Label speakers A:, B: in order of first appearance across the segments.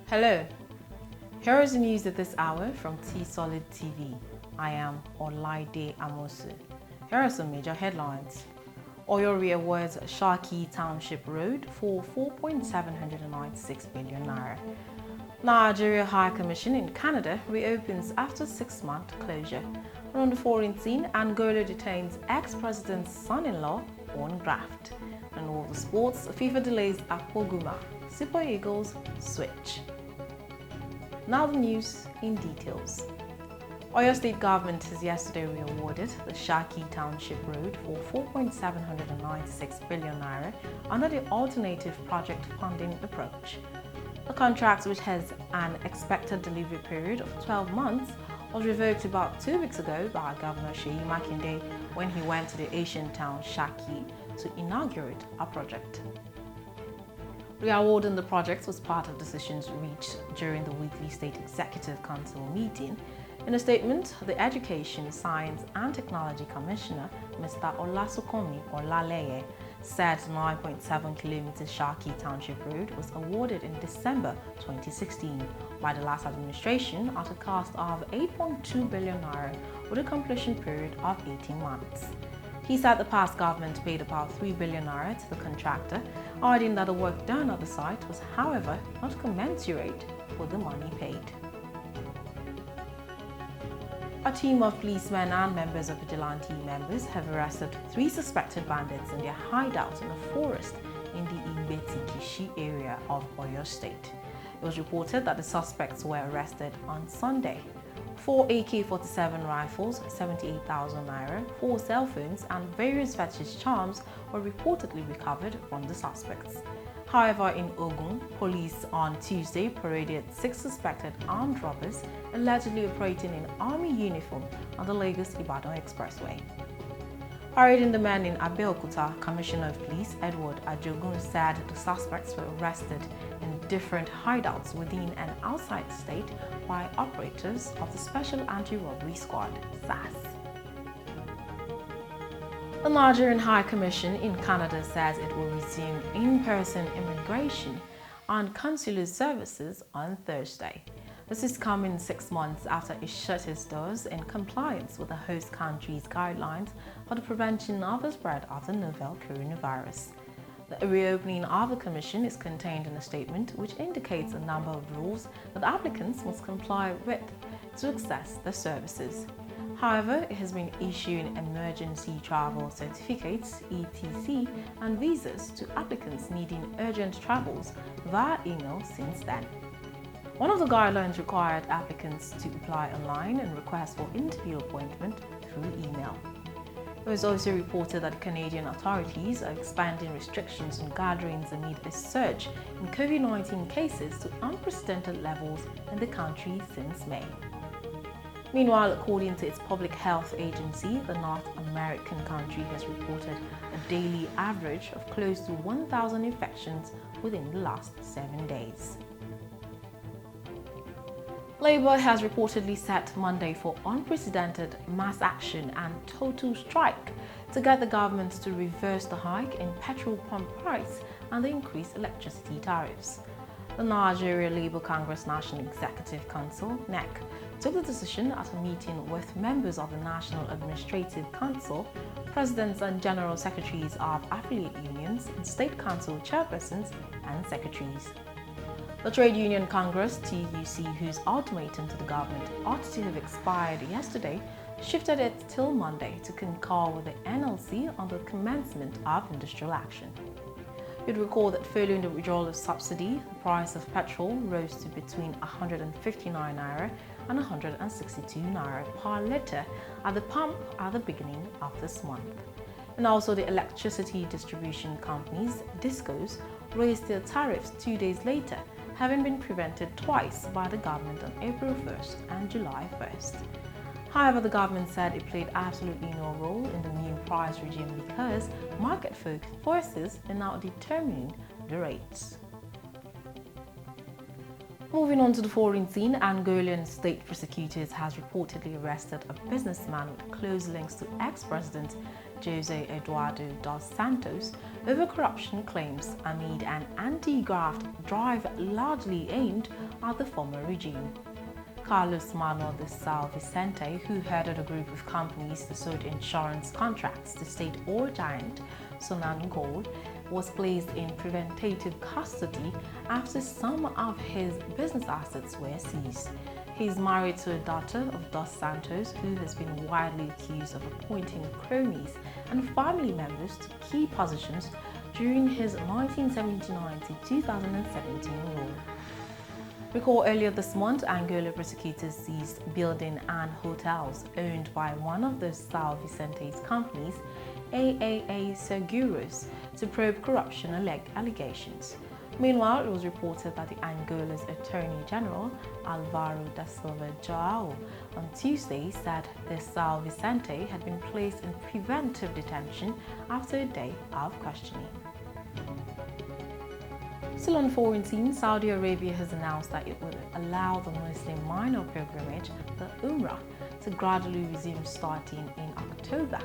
A: Hello, here is the news at this hour from Tstv. I am Olaide Amosu. Here are some major headlines. Oyo reawards SAKI Township Road for 4.796 billion naira. Nigeria High Commission in Canada reopens after 6-month closure. And on the foreign scene, Angola detains ex-president's son-in-law on GRAFT. And all the sports, FIFA delays AKPOGUMA. Super Eagles switch. Now the news in details. Oyo State Government has yesterday re-awarded the SAKI Township Road for 4.796 billion naira under the alternative project funding approach. The contract, which has an expected delivery period of 12 months, was revoked about 2 weeks ago by Governor Seyi Makinde when he went to the Asian town SAKI to inaugurate a project. Re-awarding the project was part of decisions reached during the weekly State Executive Council meeting. In a statement, the Education, Science and Technology Commissioner, Mr. Olasokomi Olaleye, said 9.7 km SAKI Township Road was awarded in December 2016 by the last administration at a cost of 8.2 billion naira with a completion period of 18 months. He said the past government paid about 3 billion naira to the contractor, adding that the work done at the site was, however, not commensurate with the money paid. A team of policemen and members of vigilante members have arrested 3 suspected bandits in their hideout in a forest in the Ibeti-Kishi area of Oyo State. It was reported that the suspects were arrested on Sunday. 4 AK-47 rifles, 78,000 naira, 4 cell phones and various fetish charms were reportedly recovered from the suspects. However, in Ogun, police on Tuesday paraded 6 suspected armed robbers allegedly operating in army uniform on the Lagos-Ibadan Expressway. Parading the men in Abeokuta, Commissioner of Police Edward Ajogun said the suspects were arrested in different hideouts within and outside the state by operators of the Special Anti-Robbery Squad, SAS. The Nigerian High Commission in Canada says it will resume in-person immigration and consular services on Thursday. This is coming 6 months after it shut its doors in compliance with the host country's guidelines for the prevention of the spread of the novel coronavirus. The reopening of the Commission is contained in a statement which indicates a number of rules that applicants must comply with to access the services. However, it has been issuing emergency travel certificates, ETC, and visas to applicants needing urgent travels via email since then. One of the guidelines required applicants to apply online and request for interview appointment through email. It was also reported that Canadian authorities are expanding restrictions on gatherings amid a surge in COVID-19 cases to unprecedented levels in the country since May. Meanwhile, according to its public health agency, the North American country has reported a daily average of close to 1,000 infections within the last 7 days. Labour has reportedly set Monday for unprecedented mass action and total strike to get the government to reverse the hike in petrol pump price and the increased electricity tariffs. The Nigeria Labour Congress National Executive Council, NEC, took the decision at a meeting with members of the National Administrative Council, presidents and general secretaries of affiliate unions, and state council chairpersons and secretaries. The Trade Union Congress, TUC, whose ultimatum to the government ought to have expired yesterday, shifted it till Monday to concur with the NLC on the commencement of industrial action. You'd recall that following the withdrawal of subsidy, the price of petrol rose to between 159 naira and 162 naira per litre at the pump at the beginning of this month. And also the electricity distribution companies, DISCOs, raised their tariffs 2 days later, having been prevented twice by the government on April 1st and July 1st. However, the government said it played absolutely no role in the new price regime because market forces are now determining the rates. Moving on to the foreign scene, Angolan state prosecutors has reportedly arrested a businessman with close links to ex-president Jose Eduardo dos Santos over corruption claims amid an anti-graft drive largely aimed at the former regime. Carlos Manuel de São Vicente, who headed a group of companies that sold insurance contracts to state oil giant Sonangol, was placed in preventative custody after some of his business assets were seized. He is married to a daughter of Dos Santos, who has been widely accused of appointing cronies and family members to key positions during his 1979 to 2017 rule. Recall earlier this month, Angola prosecutors seized buildings and hotels owned by one of the São Vicente's companies, AAA Seguros, to probe corruption allegations. Meanwhile, it was reported that the Angola's Attorney General, Álvaro da Silva João, on Tuesday said the São Vicente had been placed in preventive detention after a day of questioning. Still on foreign scene, Saudi Arabia has announced that it will allow the Muslim minor pilgrimage, the Umrah, to gradually resume starting in October,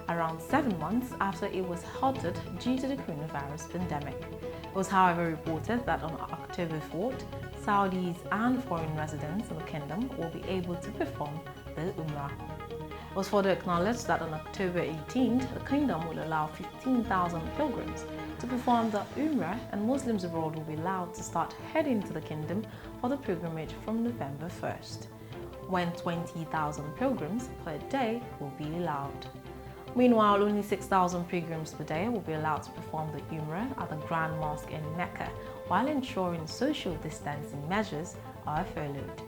A: around 7 months after it was halted due to the coronavirus pandemic. It was, however, reported that on October 4th, Saudis and foreign residents in the kingdom will be able to perform the Umrah. It was further acknowledged that on October 18th, the kingdom will allow 15,000 pilgrims to perform the Umrah, and Muslims abroad will be allowed to start heading to the kingdom for the pilgrimage from November 1st, when 20,000 pilgrims per day will be allowed. Meanwhile, only 6,000 pilgrims per day will be allowed to perform the Umrah at the Grand Mosque in Mecca, while ensuring social distancing measures are followed.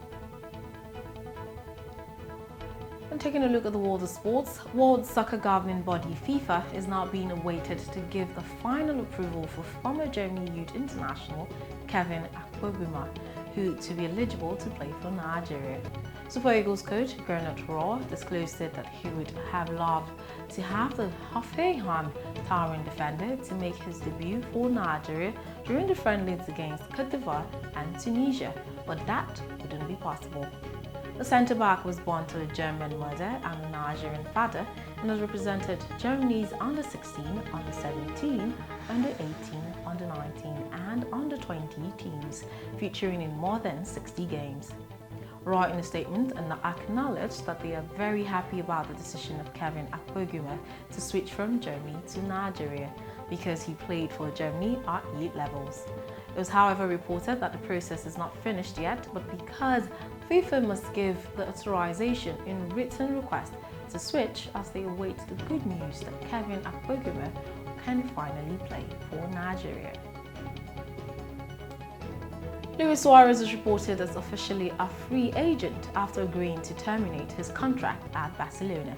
A: And taking a look at the world of sports, World Soccer governing body FIFA is now being awaited to give the final approval for former Germany youth international Kevin AKPOGUMA, who to be eligible to play for Nigeria. Super Eagles coach Gernot Rohr disclosed that he would have loved to have the Hoffenheim towering defender to make his debut for Nigeria during the friendlies against Cote d'Ivoire and Tunisia, but that wouldn't be possible. The centre-back was born to a German mother and a Nigerian father and has represented Germany's under-16, under-17, under-18, under-19 and under-20 teams, featuring in more than 60 games. Rohr in a statement acknowledged that they are very happy about the decision of Kevin AKPOGUMA to switch from Germany to Nigeria because he played for Germany at youth levels. It was, however, reported that the process is not finished yet, but because FIFA must give the authorization in written request to switch as they await the good news that Kevin AKPOGUMA can finally play for Nigeria. Luis Suarez is reported as officially a free agent after agreeing to terminate his contract at Barcelona.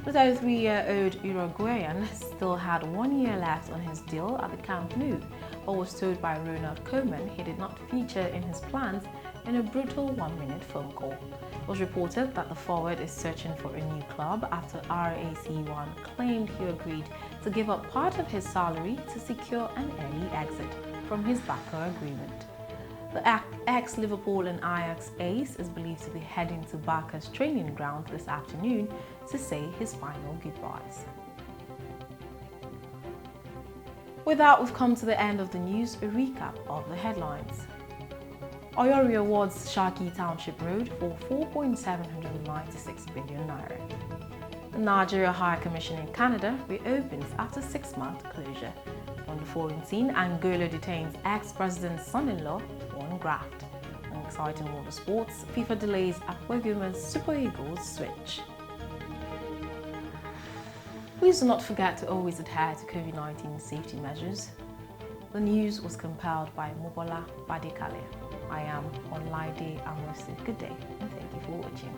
A: The 33-year-old Uruguayan still had 1 year left on his deal at the Camp Nou, but was told by Ronald Koeman he did not feature in his plans in a brutal 1-minute phone call. It was reported that the forward is searching for a new club after RAC1 claimed he agreed to give up part of his salary to secure an early exit from his backer agreement. The ex-Liverpool and Ajax ace is believed to be heading to Barca's training ground this afternoon to say his final goodbyes. With that, we've come to the end of the news, a recap of the headlines. Oyori awards SAKI Township Road for 4.796 billion naira. The Nigeria High Commission in Canada reopens after 6-month closure. On the foreign scene, Angola detains ex-president's son-in-law on GRAFT. An exciting world of sports, FIFA delays AKPOGUMA's Super Eagles switch. Please do not forget to always adhere to COVID-19 safety measures. The news was compiled by Mobola Badekale. I am Olaide Amosi. Good day and thank you for watching.